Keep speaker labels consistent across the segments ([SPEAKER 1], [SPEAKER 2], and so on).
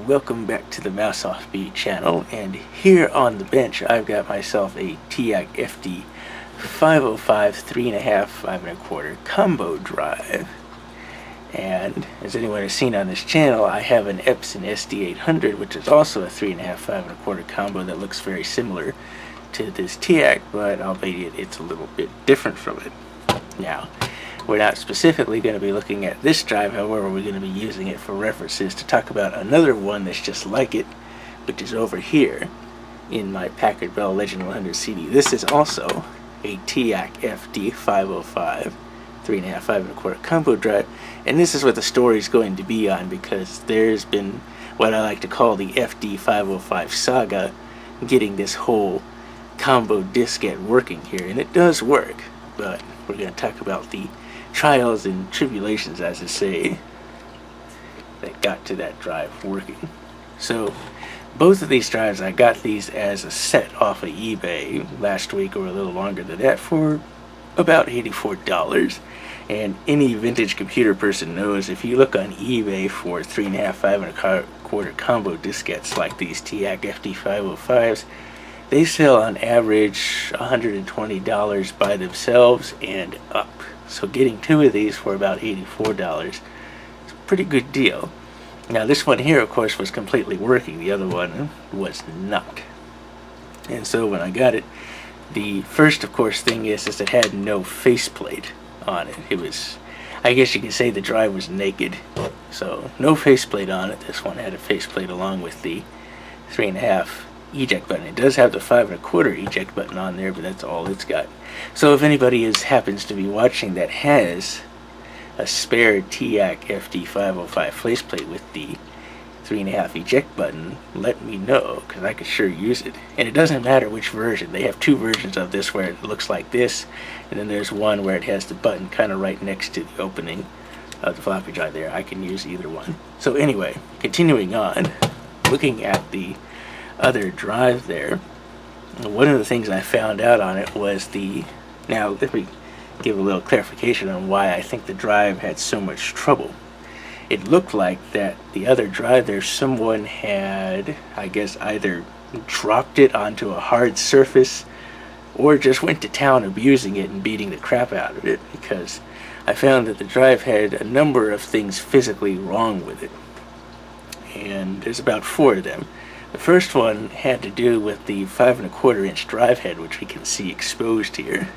[SPEAKER 1] welcome back to the Mouse Offbeat channel, and here on the bench I've got myself a TEAC FD-505 3.5, 5.25 combo drive. And as anyone has seen on this channel, I have an Epson SD800, which is also a 3.5, 5.25 combo that looks very similar to this TEAC, but albeit it's a little bit different from it. Now, we're not specifically going to be looking at this drive, however, we're going to be using it for references to talk about another one that's just like it, which is over here in my Packard Bell Legend 100 CD. This is also a TEAC FD-505 3.5, 5.25 combo drive, and this is what the story is going to be on, because there's been what I like to call the FD-505 saga getting this whole combo diskette working here, and it does work, but we're going to talk about the trials and tribulations, as I say, that got to that drive working. So both of these drives, I got these as a set off of eBay last week, or a little longer than that, for about $84. And any vintage computer person knows if you look on eBay for 3.5, 5.25 combo diskettes like these TEAC FD-505s, they sell on average $120 by themselves and up. So getting two of these for about $84 is a pretty good deal. Now this one here, of course, was completely working. The other one was not. And so when I got it, the first, of course, thing is it had no faceplate on it. It was, I guess you could say the drive was naked. So no faceplate on it. This one had a faceplate along with the 3.5 eject button. It does have the 5.25 eject button on there, but that's all it's got. So if anybody happens to be watching that has a spare TEAC FD-505 faceplate with the 3.5 eject button, let me know, because I could sure use it. And it doesn't matter which version. They have two versions of this where it looks like this, and then there's one where it has the button kind of right next to the opening of the floppy drive there. I can use either one. So anyway, continuing on, looking at the other drive there, one of the things I found out on it was now let me give a little clarification on why I think the drive had so much trouble. It looked like that the other drive there, someone had, I guess, either dropped it onto a hard surface or just went to town abusing it and beating the crap out of it, because I found that the drive had a number of things physically wrong with it, and there's about 4 of them. The first one had to do with the 5.25 inch drive head, which we can see exposed here.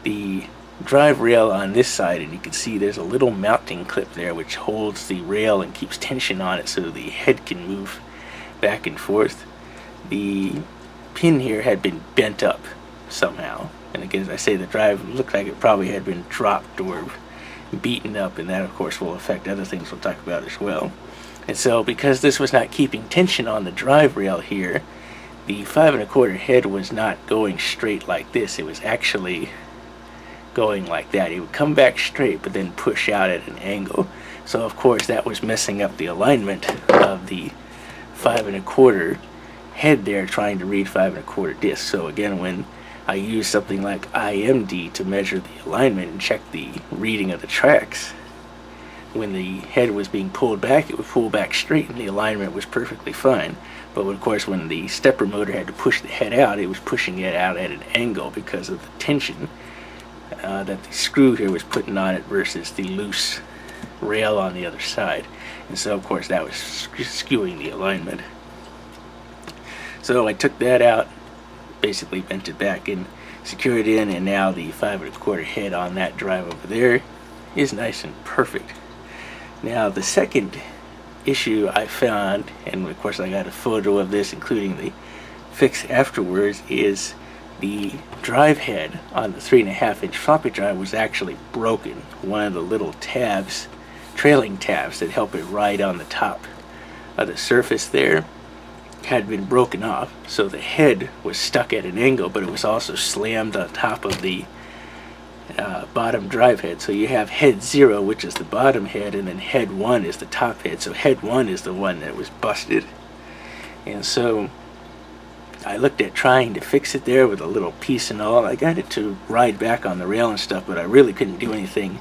[SPEAKER 1] The drive rail on this side, and you can see there's a little mounting clip there which holds the rail and keeps tension on it so the head can move back and forth. The pin here had been bent up somehow, and again, as I say, the drive looked like it probably had been dropped or beaten up, and that of course will affect other things we'll talk about as well. And so because this was not keeping tension on the drive rail here, the 5.25 head was not going straight like this. It was actually going like that. It would come back straight but then push out at an angle. So of course that was messing up the alignment of the 5.25 head there, trying to read 5.25 discs. So again, when I use something like IMD to measure the alignment and check the reading of the tracks, when the head was being pulled back, it would pull back straight and the alignment was perfectly fine. But of course when the stepper motor had to push the head out, it was pushing it out at an angle because of the tension that the screw here was putting on it versus the loose rail on the other side. And so of course that was skewing the alignment. So I took that out, basically bent it back and secured it in, and now the 5.25 head on that drive over there is nice and perfect. Now the second issue I found, and of course I got a photo of this including the fix afterwards, is the drive head on the 3.5 inch floppy drive was actually broken. One of the little tabs, trailing tabs that help it ride on the top of the surface there, had been broken off, so the head was stuck at an angle, but it was also slammed on top of the bottom drive head. So you have head 0, which is the bottom head, and then head 1 is the top head. So head 1 is the one that was busted. And so I looked at trying to fix it there with a little piece and all. I got it to ride back on the rail and stuff, but I really couldn't do anything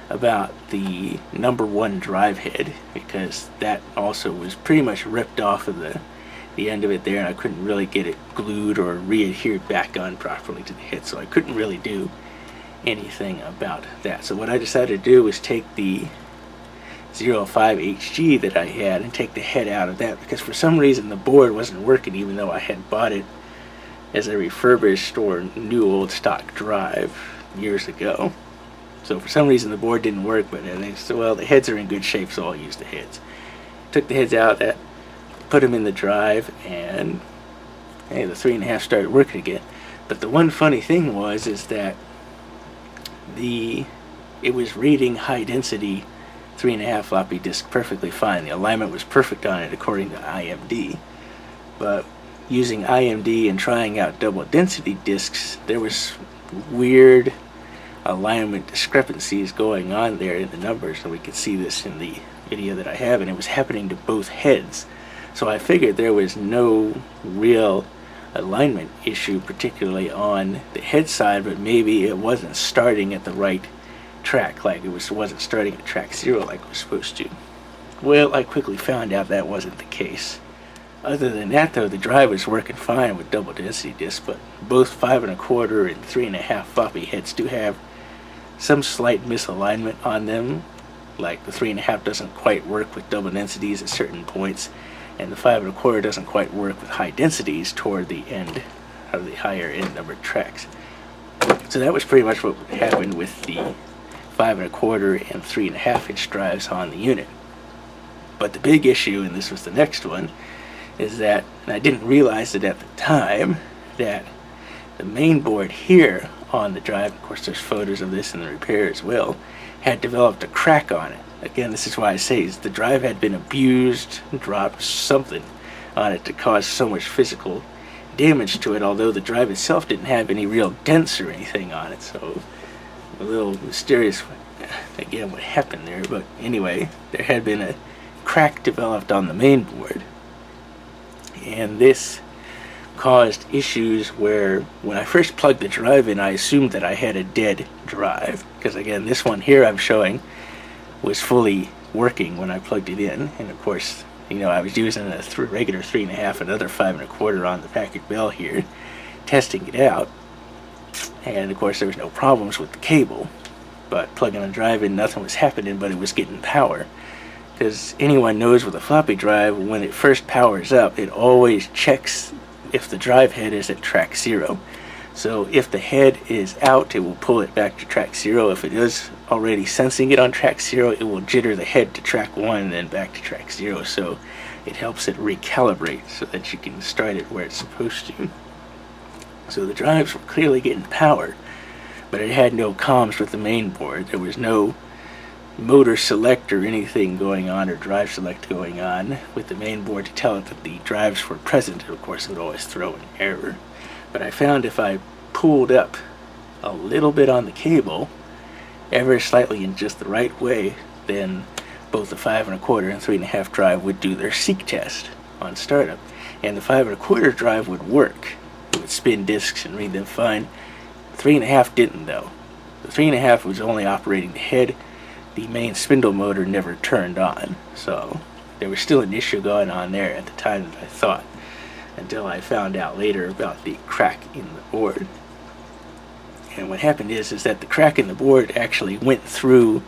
[SPEAKER 1] about the #1 drive head, because that also was pretty much ripped off of the end of it there, and I couldn't really get it glued or re-adhered back on properly to the head, so I couldn't really do anything about that. So what I decided to do was take the 05 HG that I had and take the head out of that, because for some reason the board wasn't working, even though I had bought it as a refurbished or new old stock drive years ago. So for some reason the board didn't work, but they said, well, the heads are in good shape, so I'll use the heads. Took the heads out, put them in the drive, and hey, the 3.5 started working again. But the one funny thing is that it was reading high density 3.5 floppy disk perfectly fine. The alignment was perfect on it according to IMD. But using IMD and trying out double density disks, there was weird alignment discrepancies going on there in the numbers, and we could see this in the video that I have, and it was happening to both heads. So I figured there was no real alignment issue, particularly on the head side, but maybe it wasn't starting at the right track, like it wasn't starting at track 0 like it was supposed to. Well, I quickly found out that wasn't the case. Other than that, though, the drive was working fine with double density discs, but both 5 1/4 and 3.5 floppy heads do have some slight misalignment on them. Like the 3.5 doesn't quite work with double densities at certain points, and the 5 1/4 doesn't quite work with high densities toward the end of the higher end numbered tracks. So that was pretty much what happened with the 5 1/4 and 3.5 inch drives on the unit. But the big issue, and this was the next one, is that, and I didn't realize it at the time, that the main board here on the drive, of course there's photos of this in the repair as well, had developed a crack on it. Again, this is why I say the drive had been abused, dropped something on it to cause so much physical damage to it, although the drive itself didn't have any real dents or anything on it. So a little mysterious, again, what happened there. But anyway, there had been a crack developed on the main board, and this caused issues where when I first plugged the drive in, I assumed that I had a dead drive, because again, this one here I'm showing was fully working when I plugged it in, and of course, you know, I was using a regular 3.5, another 5 1/4 on the packet bell here, testing it out, and of course there was no problems with the cable. But plugging the drive in, nothing was happening, but it was getting power. Because anyone knows with a floppy drive, when it first powers up, it always checks if the drive head is at track 0. So if the head is out, it will pull it back to track 0. If it is already sensing it on track 0, it will jitter the head to track 1 and then back to track 0. So it helps it recalibrate so that you can start it where it's supposed to. So the drives were clearly getting power, but it had no comms with the main board. There was no motor select or anything going on, or drive select going on with the main board to tell it that the drives were present. Of course, it would always throw an error. But I found if I pulled up a little bit on the cable, ever slightly in just the right way, then both the 5 1/4 and 3.5 drive would do their seek test on startup. And the 5 1/4 drive would work. It would spin disks and read them fine. 3.5 didn't, though. The 3.5 was only operating the head. The main spindle motor never turned on. So there was still an issue going on there at the time that I thought, until I found out later about the crack in the board. And what happened is that the crack in the board actually went through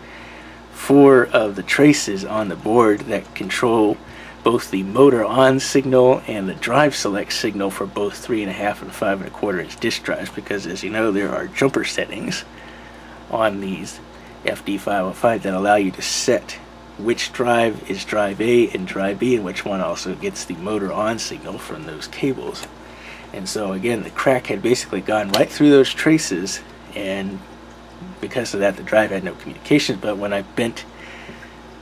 [SPEAKER 1] 4 of the traces on the board that control both the motor on signal and the drive select signal for both 3.5 and 5 1/4 inch disk drives, because as you know, there are jumper settings on these FD-505 that allow you to set which drive is drive A and drive B, and which one also gets the motor on signal from those cables. And so again, the crack had basically gone right through those traces, and because of that, the drive had no communications. But when I bent,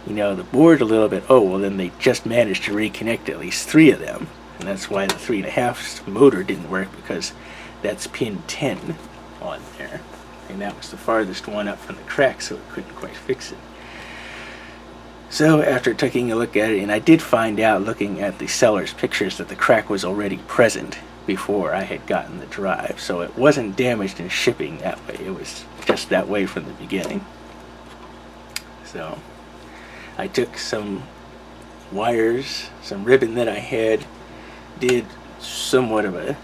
[SPEAKER 1] you know, the board a little bit, oh well, then they just managed to reconnect at least 3 of them, and that's why the 3.5 motor didn't work, because that's pin 10 on there, and that was the farthest one up from the crack, so it couldn't quite fix it. So after taking a look at it, and I did find out looking at the seller's pictures that the crack was already present before I had gotten the drive, so it wasn't damaged in shipping that way. It was just that way from the beginning. So I took some wires, some ribbon that I had, did somewhat of a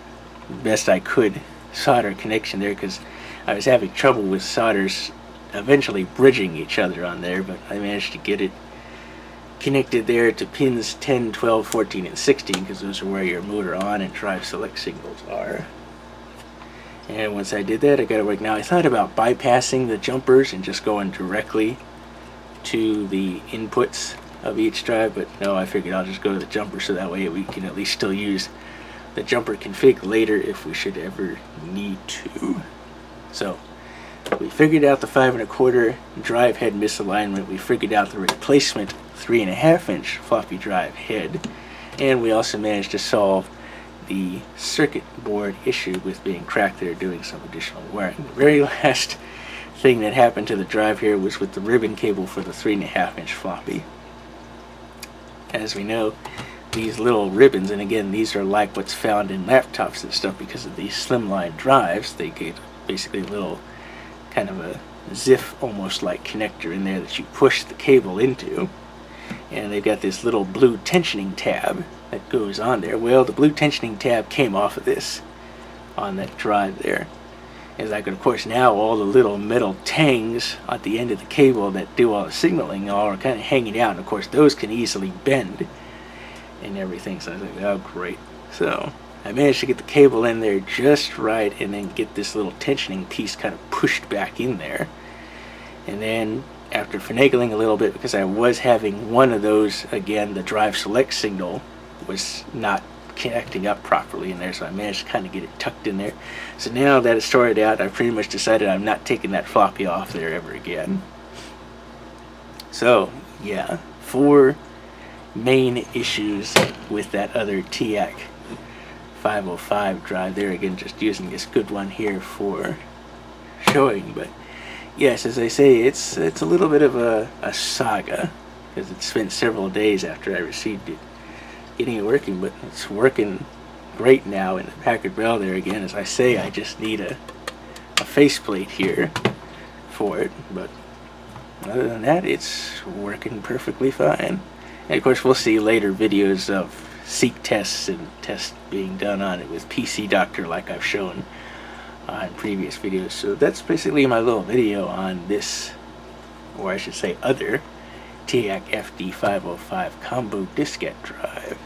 [SPEAKER 1] best I could solder connection there, because I was having trouble with solders eventually bridging each other on there, but I managed to get it connected there to pins 10, 12, 14, and 16, because those are where your motor on and drive select signals are. And once I did that, I got it working. Now I thought about bypassing the jumpers and just going directly to the inputs of each drive, but no, I figured I'll just go to the jumper, so that way we can at least still use the jumper config later if we should ever need to. So we figured out the 5 1/4 drive head misalignment. We figured out the replacement 3.5 inch floppy drive head, and we also managed to solve the circuit board issue with being cracked there, doing some additional wiring. The very last thing that happened to the drive here was with the ribbon cable for the 3.5 inch floppy. As we know, these little ribbons, and again, these are like what's found in laptops and stuff, because of these slimline drives, they get basically a little kind of a ziff almost like connector in there that you push the cable into, and they've got this little blue tensioning tab that goes on there. Well, the blue tensioning tab came off of this on that drive there. As I could, of course, now all the little metal tangs at the end of the cable that do all the signaling all are kind of hanging out, and of course those can easily bend and everything. So I was like, oh great. So I managed to get the cable in there just right, and then get this little tensioning piece kind of pushed back in there. And then after finagling a little bit, because I was having one of those, again, the drive select signal was not connecting up properly in there, so I managed to kind of get it tucked in there. So now that it's sorted out, I've pretty much decided I'm not taking that floppy off there ever again. So yeah, 4 main issues with that other TEAC 505 drive there. Again, just using this good one here for showing, but yes, as I say, it's a little bit of a saga, because it spent several days after I received it getting it working, but it's working great now in the Packard Bell there. Again, as I say, I just need a faceplate here for it, but other than that, it's working perfectly fine. And of course, we'll see later videos of seek tests and tests being done on it with PC Doctor, like I've shown in previous videos. So that's basically my little video on this, or I should say other TEAC FD-505 combo diskette drive.